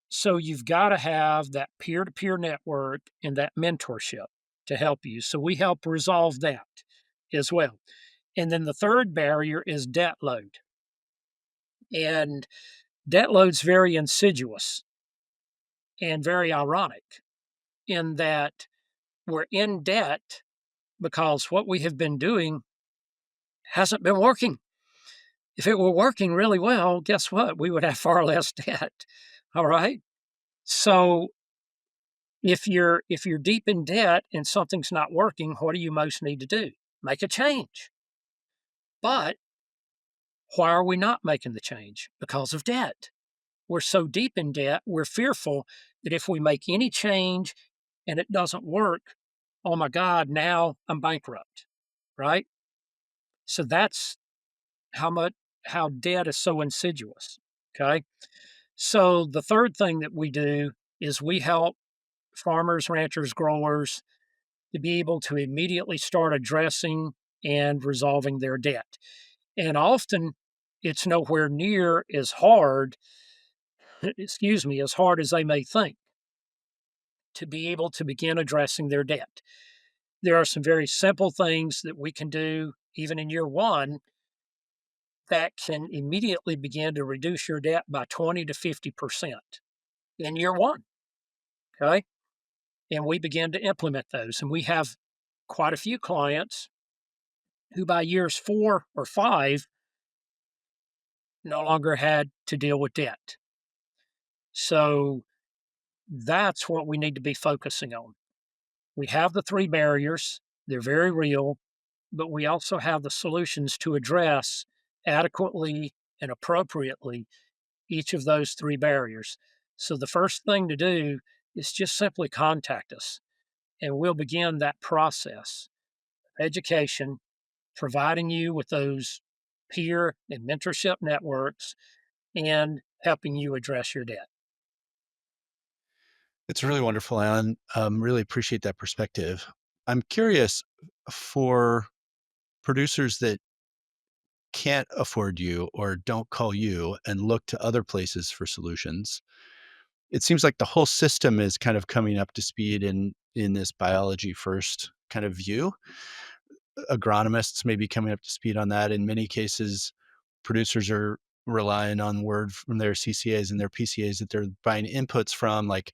So you've got to have that peer to peer network and that mentorship to help you. So we help resolve that as well. And then the third barrier is debt load. And debt load's very insidious and very ironic in that we're in debt because what we have been doing hasn't been working. If it were working really well, guess what? We would have far less debt. All right. So if you're deep in debt and something's not working, what do you most need to do? Make a change. But why are we not making the change? Because of debt. We're so deep in debt, we're fearful that if we make any change and it doesn't work, oh my God, now I'm bankrupt. Right? So that's how debt is so insidious. Okay. So the third thing that we do is we help farmers, ranchers, growers to be able to immediately start addressing and resolving their debt. And often it's nowhere near as hard, excuse me, as hard as they may think to be able to begin addressing their debt. There are some very simple things that we can do even in year one that can immediately begin to reduce your debt by 20 to 50%. in year one. Okay. And we began to implement those. And we have quite a few clients who by years 4 or 5 no longer had to deal with debt. So that's what we need to be focusing on. We have the three barriers, they're very real, but we also have the solutions to address adequately and appropriately each of those three barriers. So the first thing to do is just simply contact us and we'll begin that process. Education, providing you with those peer and mentorship networks, and helping you address your debt. It's really wonderful, Alan. Really appreciate that perspective. I'm curious for producers that can't afford you or don't call you and look to other places for solutions. It seems like the whole system is kind of coming up to speed in this biology first kind of view. Agronomists may be coming up to speed on that. In many cases, producers are relying on word from their CCAs and their PCAs that they're buying inputs from. Like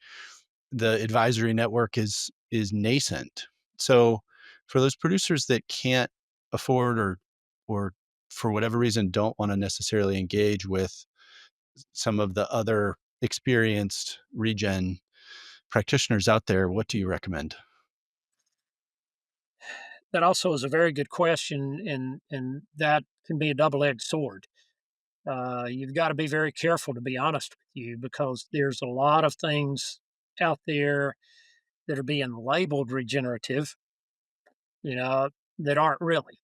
the advisory network is nascent. So for those producers that can't afford or for whatever reason don't want to necessarily engage with some of the other experienced regen practitioners out there, what do you recommend? That also is a very good question, and that can be a double-edged sword. You've got to be very careful, to be honest with you, because there's a lot of things out there that are being labeled regenerative, you know, that aren't really.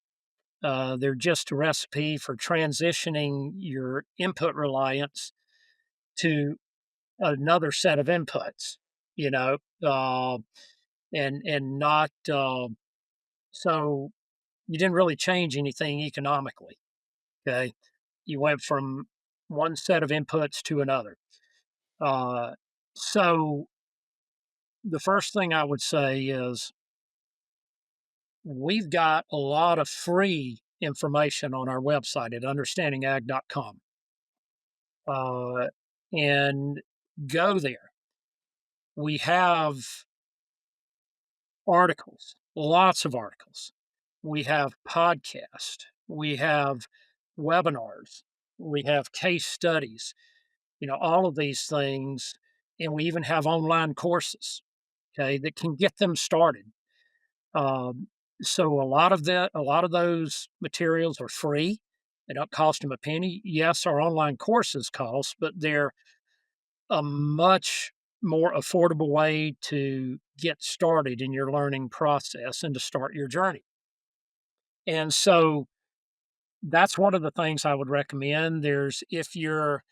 They're just a recipe for transitioning your input reliance to another set of inputs, you know, uh, and not so you didn't really change anything economically. Okay, you went from one set of inputs to another. Uh, so the first thing I would say is we've got a lot of free information on our website at understandingag.com. Uh, and go there. We have articles, lots of articles. We have podcasts. We have webinars. We have case studies, all of these things. And we even have online courses, okay, that can get them started. Um, so a lot of those materials are free. They don't cost them a penny. Yes, our online courses cost, but they're a much more affordable way to get started in your learning process and to start your journey. And so that's one of the things I would recommend. There's if you're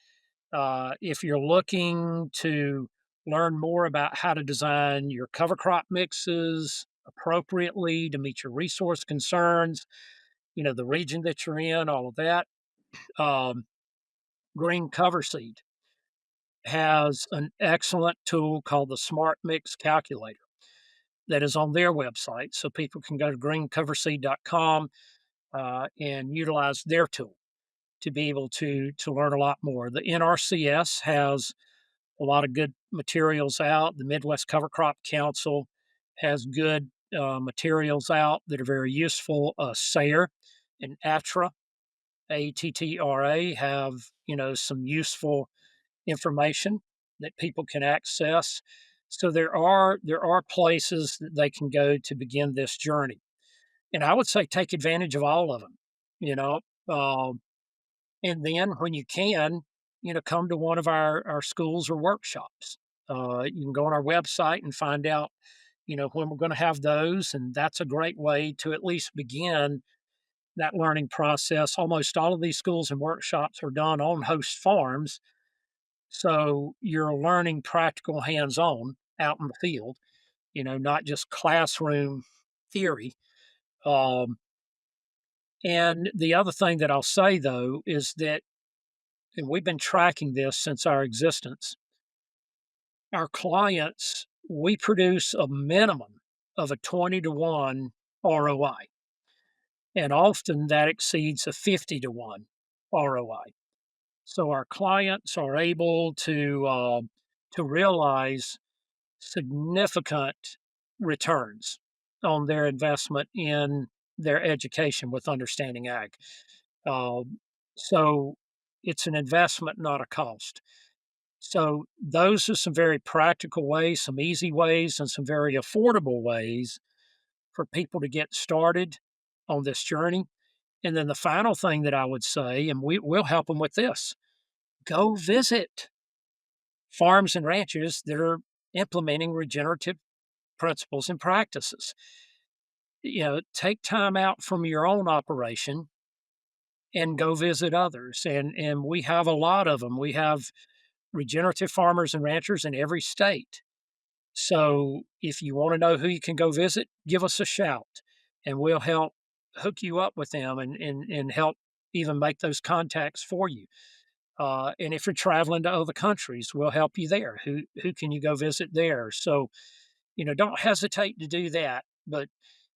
looking to learn more about how to design your cover crop mixes appropriately to meet your resource concerns, the region that you're in, all of that. Um, Green Cover Seed has an excellent tool called the Smart Mix Calculator that is on their website. So people can go to greencoverseed.com and utilize their tool to be able to learn a lot more. The NRCS has a lot of good materials out. The Midwest Cover Crop Council has good materials out that are very useful. SARE and ATTRA, ATTRA, have some useful information that people can access. So there are places that they can go to begin this journey, and I would say take advantage of all of them. You know, um, and then when you can, come to one of our schools or workshops. You can go on our website and find out, when we're going to have those, and that's a great way to at least begin that learning process. Almost all of these schools and workshops are done on host farms, so you're learning practical hands-on out in the field, not just classroom theory. Um, and the other thing that I'll say though is that, and we've been tracking this since our existence, our clients, we produce a minimum of a 20-to-1 ROI, and often that exceeds a 50-to-1 ROI. So our clients are able to to realize significant returns on their investment in their education with understanding ag. So it's an investment, not a cost. So those are some very practical ways, some easy ways, and some very affordable ways for people to get started on this journey. And then the final thing that I would say, and we'll help them with this, go visit farms and ranches that are implementing regenerative principles and practices. Take time out from your own operation and go visit others. And we have a lot of them. We have regenerative farmers and ranchers in every state. So if you want to know who you can go visit, give us a shout and we'll help hook you up with them and help even make those contacts for you. And if you're traveling to other countries, we'll help you there. Who can you go visit there? So, don't hesitate to do that. But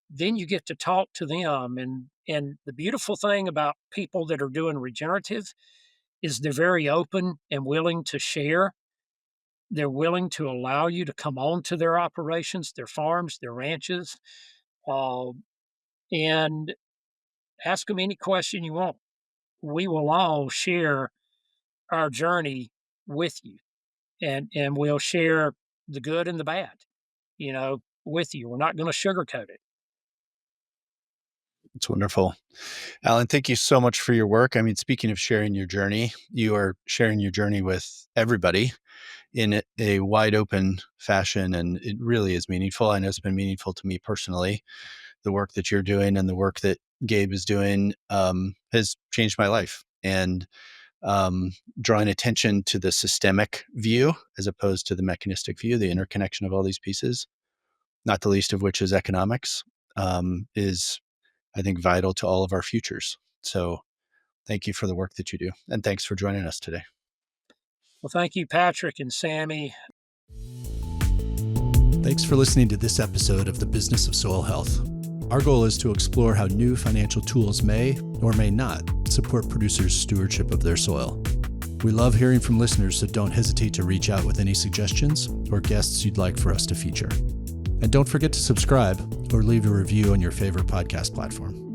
then you get to talk to them. And the beautiful thing about people that are doing regenerative is they're very open and willing to share. They're willing to allow you to come on to their operations, their farms, their ranches, uh, and ask them any question you want. We will all share our journey with you, and we'll share the good and the bad, with you. We're not going to sugarcoat it. It's wonderful. Alan, thank you so much for your work. I mean, speaking of sharing your journey, you are sharing your journey with everybody in a wide open fashion, and it really is meaningful. I know it's been meaningful to me personally. The work that you're doing and the work that Gabe is doing has changed my life. And drawing attention to the systemic view as opposed to the mechanistic view, the interconnection of all these pieces, not the least of which is economics, is, I think, vital to all of our futures. So thank you for the work that you do. And thanks for joining us today. Well, thank you, Patrick and Sami. Thanks for listening to this episode of The Business of Soil Health. Our goal is to explore how new financial tools may or may not support producers' stewardship of their soil. We love hearing from listeners, so don't hesitate to reach out with any suggestions or guests you'd like for us to feature. And don't forget to subscribe or leave a review on your favorite podcast platform.